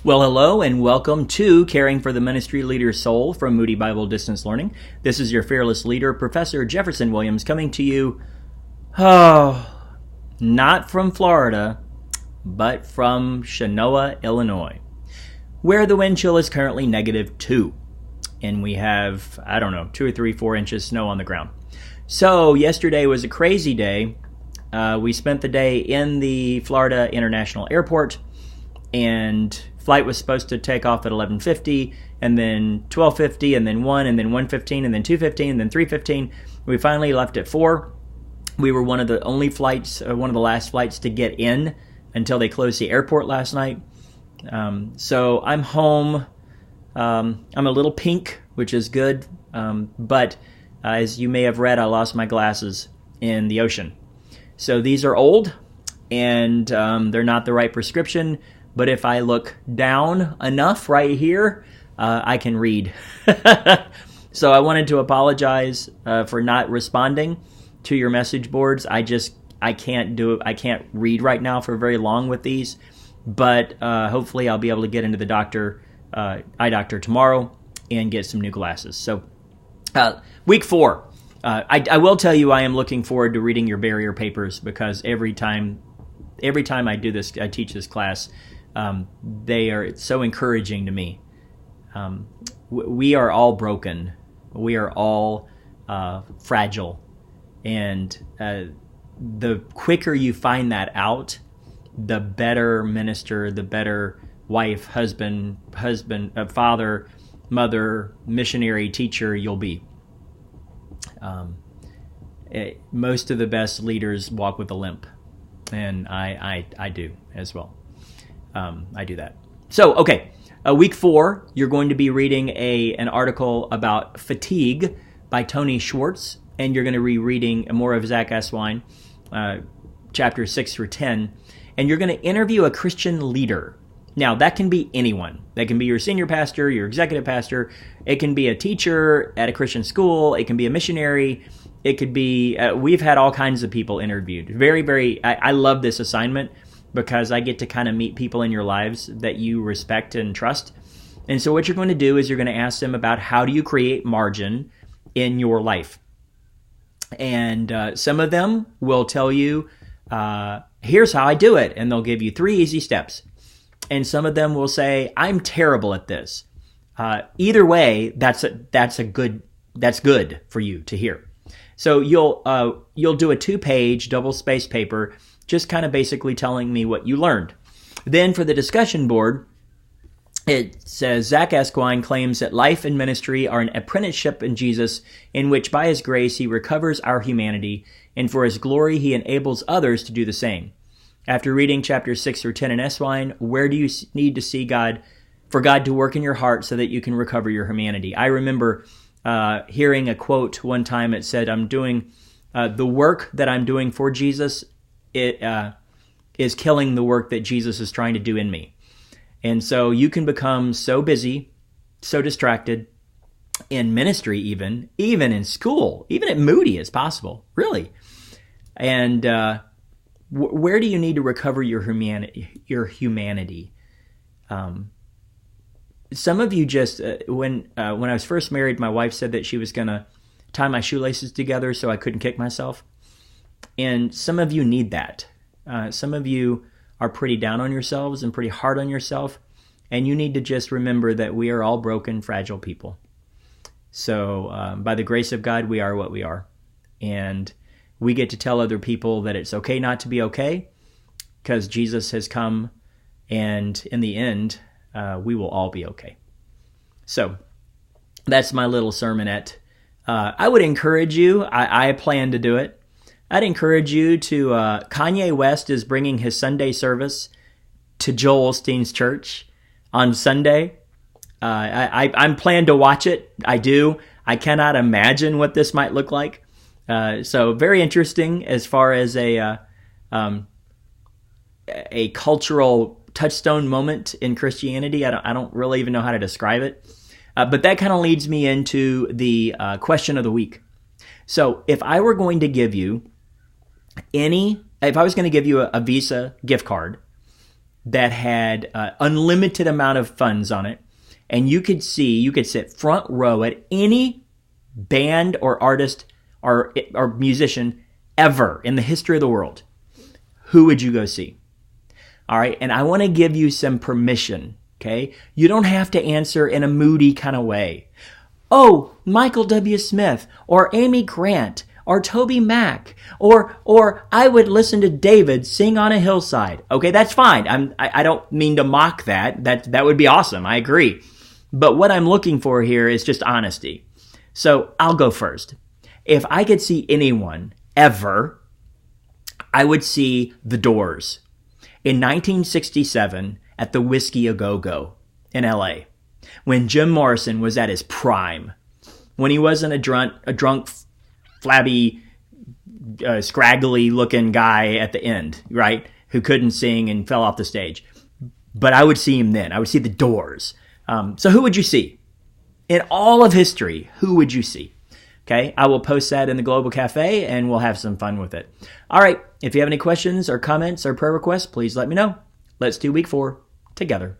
Well, hello and welcome to Caring for the Ministry Leader's Soul from Moody Bible Distance Learning. This is your fearless leader, Professor Jefferson Williams, coming to you, not from Florida, but from Chenoa, Illinois, where the wind chill is currently -2. And we have, 2 or 3, 4 inches snow on the ground. So yesterday was a crazy day. We spent the day in the Florida International Airport, and flight was supposed to take off at 11:50, and then 12:50, and then 1, and then 1:15, and then 2:15, and then 3:15. We finally left at 4. We were one of the only flights, one of the last flights to get in until they closed the airport last night. So I'm home. I'm a little pink, which is good, but as you may have read, I lost my glasses in the ocean. So these are old, and they're not the right prescription. But if I look down enough right here, I can read. So I wanted to apologize for not responding to your message boards. I can't do it. I can't read right now for very long with these. But hopefully I'll be able to get into the eye doctor tomorrow and get some new glasses. So week 4. I will tell you I am looking forward to reading your barrier papers, because every time I do this, I teach this class, they are so encouraging to me. We are all broken. We are all fragile. And the quicker you find that out, the better minister, the better wife, husband, father, mother, missionary, teacher you'll be. Most of the best leaders walk with a limp, and I do as well. I do that. So, okay, week 4, you're going to be reading an article about fatigue by Tony Schwartz, and you're going to be reading more of Zach Eswine, chapters 6 through 10, and you're going to interview a Christian leader. Now, that can be anyone. That can be your senior pastor, your executive pastor. It can be a teacher at a Christian school. It can be a missionary. It could be, we've had all kinds of people interviewed. I love this assignment, because I get to kind of meet people in your lives that you respect and trust. And so what you're going to do is you're going to ask them about how do you create margin in your life. And some of them will tell you, here's how I do it. And they'll give you 3 easy steps. And some of them will say, I'm terrible at this. Either way, that's good for you to hear. So you'll do a 2-page double-spaced paper, just kind of basically telling me what you learned. Then for the discussion board, it says, Zach Esquine claims that life and ministry are an apprenticeship in Jesus, in which by his grace he recovers our humanity, and for his glory he enables others to do the same. After reading chapters 6 through 10 in Eswine, where do you need to see for God to work in your heart so that you can recover your humanity? I remember hearing a quote one time. It said, I'm doing the work that I'm doing for Jesus, it is killing the work that Jesus is trying to do in me. And so you can become so busy, so distracted in ministry, even in school, even at Moody is possible, really. And where do you need to recover your humanity? Some of you just, when I was first married, my wife said that she was going to tie my shoelaces together so I couldn't kick myself. And some of you need that. Some of you are pretty down on yourselves and pretty hard on yourself. And you need to just remember that we are all broken, fragile people. So by the grace of God, we are what we are. And we get to tell other people that it's okay not to be okay, because Jesus has come, and in the end, we will all be okay. So that's my little sermonette. I would encourage you, I plan to do it. I'd encourage you to, Kanye West is bringing his Sunday service to Joel Osteen's church on Sunday. I'm planning to watch it. I do. I cannot imagine what this might look like. So very interesting as far as a cultural touchstone moment in Christianity. I don't really even know how to describe it. But that kind of leads me into the question of the week. So if I were going to give you a Visa gift card that had unlimited amount of funds on it, and you could sit front row at any band or artist or musician ever in the history of the world, who would you go see? All right, and I want to give you some permission, okay? You don't have to answer in a moody kind of way. Oh, Michael W. Smith or Amy Grant or Toby Mac or I would listen to David sing on a hillside. Okay, that's fine. I don't mean to mock that. That would be awesome. I agree. But what I'm looking for here is just honesty. So I'll go first. If I could see anyone ever, I would see The Doors in 1967 at the Whiskey A Go Go in LA, when Jim Morrison was at his prime, when he wasn't a drunk, flabby, scraggly looking guy at the end, right? Who couldn't sing and fell off the stage. But I would see him then. I would see The Doors. So who would you see? In all of history, who would you see? Okay, I will post that in the Global Cafe and we'll have some fun with it. All right, if you have any questions or comments or prayer requests, please let me know. Let's do week 4 together.